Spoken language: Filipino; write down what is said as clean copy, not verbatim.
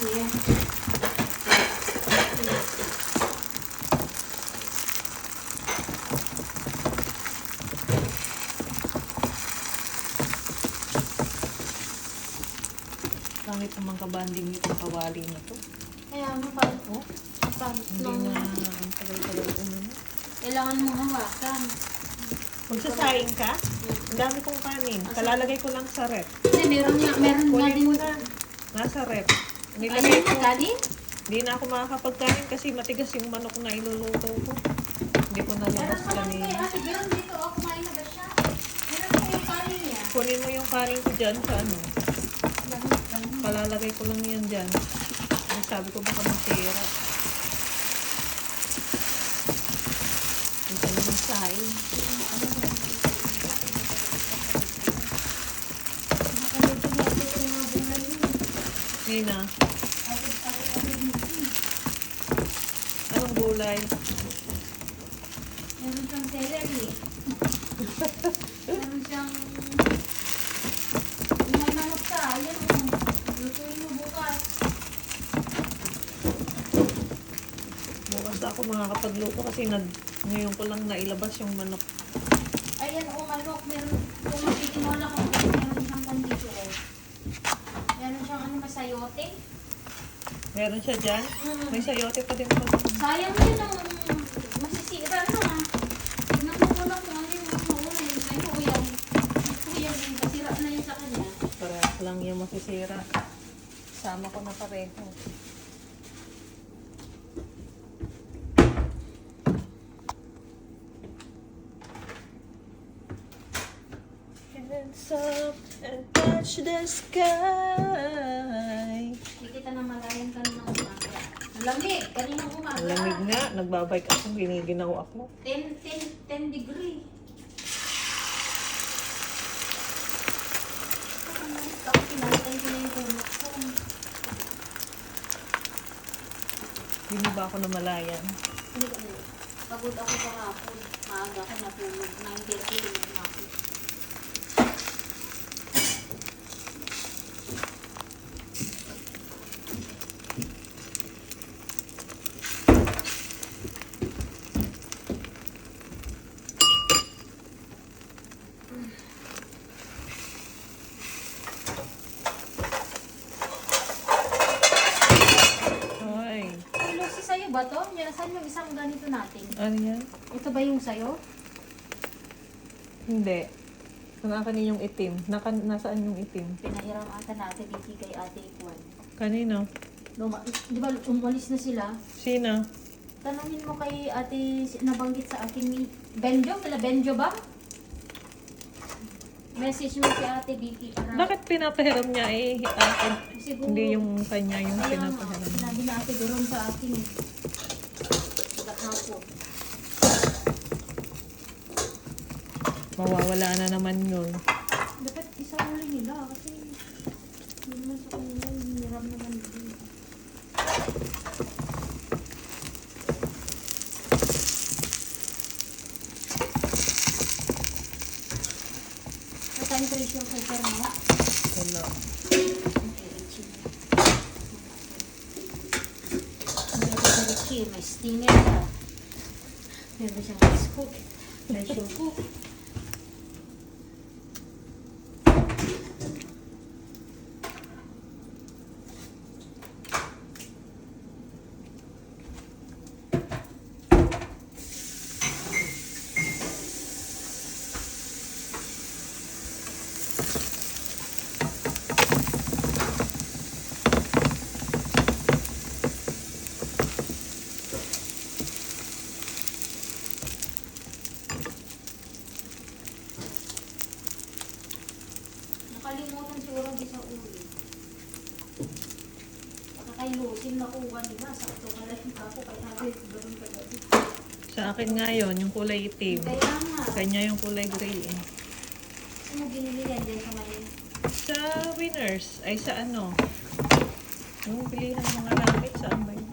Yeah. Pangit naman kabanding itong kawali na to. Kaya ano pa? Oh, Pangit hindi lang. na ang tagal-tagal umano. Kailangan mong hawakan. Magsasaing ka? Ang dami kong kanin. Kalalagay ko lang sa rep. Hindi, meron nga Kunin din. mo na. Nasa rep. Ayun Nilagay ko. na, kanin? Hindi na ako makakapagkain kasi matigas yung manok na iluluto ko. Hindi ko nalabas Meron naman kanina. kay Ate Girl dito. O, kumain na ba siya? Meron ko yung kanin niya. Kunin mo yung kanin ko dyan sa ano. Ganun. Palalagay ko lang yan dyan. Ang sabi ko baka masira. Ito naman saing. Nakalimutan niya ito yung mga bunga yun. Nina, anong gulay? Meron siyang celery. Meron siyang... Yung may manok ka, ayan o. Lutuin mo bukas. Bukas ako makakapagluto kasi ngayon ko lang nailabas yung manok. Ayan o, manok. Meron, kung makikimola ko, meron siyang kondito o. Meron siyang ano, masayote. Meron siya dyan? Mm. May sayote pa din po. Sayang yun ang masisira na. Tignan mo muna kung ano yung mauna yung sa'yo o yan. Ito yan, yung kasira na yun sa kanya. Parehas lang yung masisira. Sama ko na pareho. Hands up and touch the sky. Hindi kita na malayan kanina umaga. Lamig, kanina umaga. Lamig nga, nagbabike ako, giniginaw ako. 10 degree. Tapos pinalitan ko na yung tulog ko. Hindi mo ba ako namalayan? Hindi ko na. Pagod ako kahapon. Maaga ko natulog. 9:30 din ako. Ay, Ay, Lucy, sa'yo ba to? Yan, saan yung isang ganito natin? ano yan? Ito ba yung sa'yo? Hindi. Ang akin yung itim. Nasaan yung itim? Pinahiram ata natin dito kay Ate Ikwan. Kanino? Di ba umalis na sila? Sino? Tanungin mo kay Ate, nabanggit sa akin ni Benjo. Kala Benjo ba? Message mo si Ate Vicky para... Bakit pinapahiram niya eh? Akin. Siguro, Hindi yung kanya yung kaya nga, pinapahiram. sinabi na Ate Durong sa akin eh. Kahapon. Mawawala na naman yun. Dapat isauli nila kasi hindi naman sa kanila, hiniram naman din. Saan pressure cooker mo? Wala. May stinger ka. Meron siyang rice cook. Pressure cook. Nakalimutan siguro di sa ulo. Pagkakailusin nakuha nila. Sakto ka lang ako kay Habit. Ganun ka gabi. Sa akin nga yun, yung kulay itim. Kaya nga. Kanya yung kulay gray eh. Ano binili yan din sa may... Sa Winners, ay sa ano? Yung bilihan ng mga gamit, saan ba yun?